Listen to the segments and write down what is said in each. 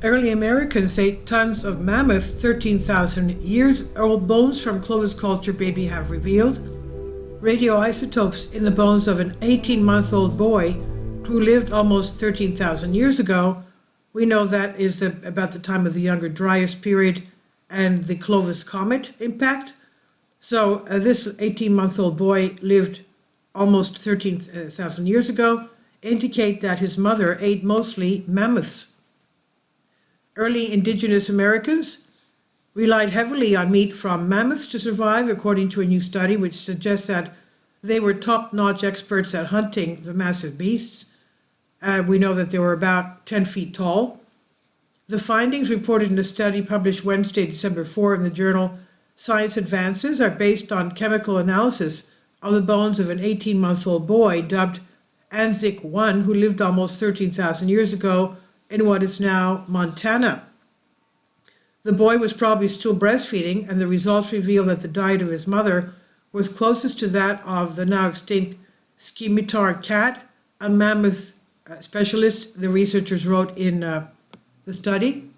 Early Americans ate tons of mammoth 13,000 years old bones from Clovis culture baby have revealed radioisotopes in the bones of an 18-month-old boy who lived almost 13,000 years ago. We know that is about the time of the Younger Dryas period and the Clovis comet impact. So this 18-month-old boy lived almost 13,000 years ago, indicate that his mother ate mostly mammoths. Early indigenous Americans relied heavily on meat from mammoths to survive, according to a new study which suggests that they were top-notch experts at hunting the massive beasts. We know that they were about 10 feet tall. The findings reported in a study published Wednesday, December 4 in the journal Science Advances are based on chemical analysis of the bones of an 18-month-old boy dubbed Anzik 1, who lived almost 13,000 years ago in what is now Montana. The boy was probably still breastfeeding, and the results reveal that the diet of his mother was closest to that of the now extinct scimitar cat, a mammoth specialist, the researchers wrote in the study.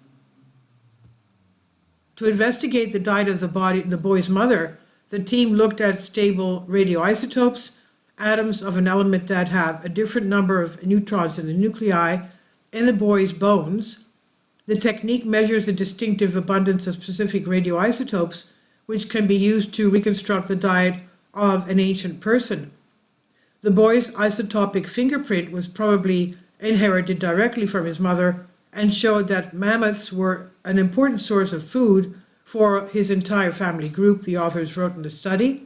To investigate the diet of the boy's mother, the team looked at stable radioisotopes, atoms of an element that have a different number of neutrons in the nuclei, in the boy's bones. The technique measures the distinctive abundance of specific radioisotopes, which can be used to reconstruct the diet of an ancient person. The boy's isotopic fingerprint was probably inherited directly from his mother and showed that mammoths were an important source of food for his entire family group, the authors wrote in the study.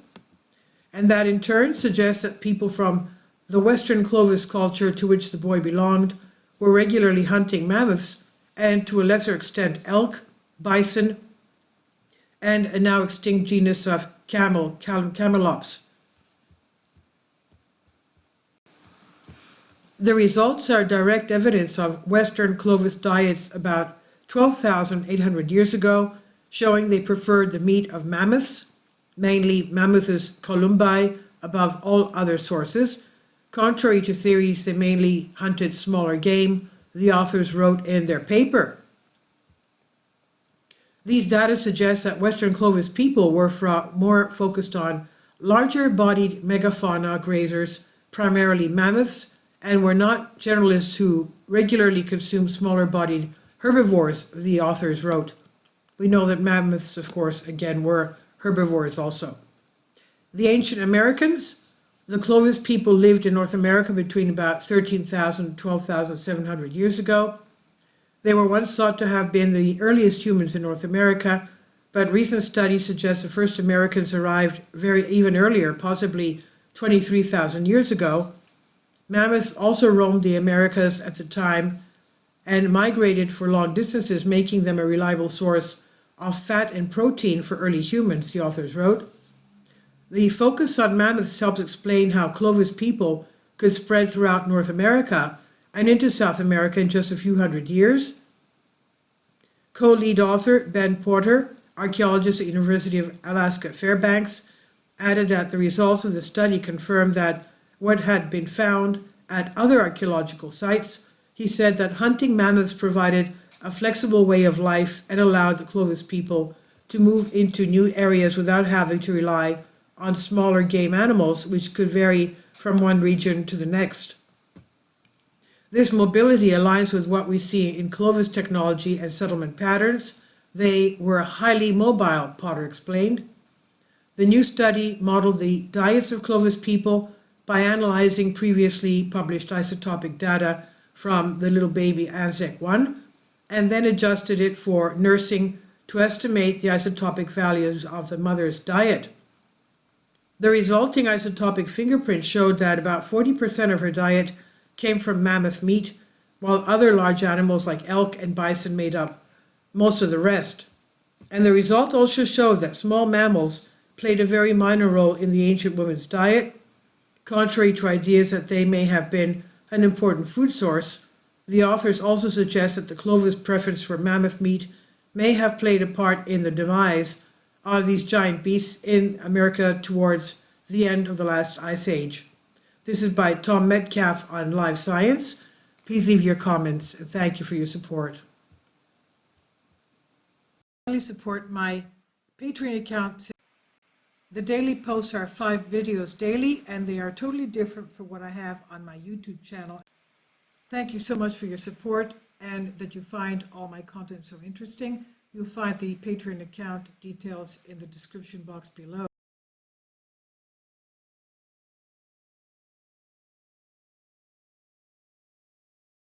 And that in turn suggests that people from the Western Clovis culture to which the boy belonged were regularly hunting mammoths, and to a lesser extent elk, bison, and a now extinct genus of camelops. The results are direct evidence of Western Clovis diets about 12,800 years ago, showing they preferred the meat of mammoths, mainly Mammuthus columbi, above all other sources. Contrary to theories, they mainly hunted smaller game, the authors wrote in their paper. These data suggest that Western Clovis people were more focused on larger-bodied megafauna grazers, primarily mammoths, and were not generalists who regularly consumed smaller-bodied herbivores, the authors wrote. We know that mammoths, of course, again, were herbivores also. The ancient Americans, the Clovis people lived in North America between about 13,000 and 12,700 years ago. They were once thought to have been the earliest humans in North America, but recent studies suggest the first Americans arrived even earlier, possibly 23,000 years ago. Mammoths also roamed the Americas at the time and migrated for long distances, making them a reliable source of fat and protein for early humans, the authors wrote. The focus on mammoths helps explain how Clovis people could spread throughout North America and into South America in just a few hundred years. Co-lead author Ben Porter, archaeologist at the University of Alaska Fairbanks, added that the results of the study confirmed that what had been found at other archaeological sites. He said that hunting mammoths provided a flexible way of life and allowed the Clovis people to move into new areas without having to rely on smaller game animals, which could vary from one region to the next. This mobility aligns with what we see in Clovis technology and settlement patterns. They were highly mobile, Potter explained. The new study modeled the diets of Clovis people by analyzing previously published isotopic data from the little baby Anzac 1, and then adjusted it for nursing to estimate the isotopic values of the mother's diet. The resulting isotopic fingerprint showed that about 40% of her diet came from mammoth meat, while other large animals like elk and bison made up most of the rest. And the result also showed that small mammals played a very minor role in the ancient woman's diet. Contrary to ideas that they may have been an important food source, the authors also suggest that the Clovis preference for mammoth meat may have played a part in the demise of these giant beasts in America towards the end of the last ice age. This is by Tom Metcalf on Live Science. Please leave your comments, and thank you for your support. support my Patreon account. The daily posts are 5 videos daily, and they are totally different from what I have on my YouTube channel. Thank you so much for your support and that you find all my content so interesting. You'll find the Patreon account details in the description box below.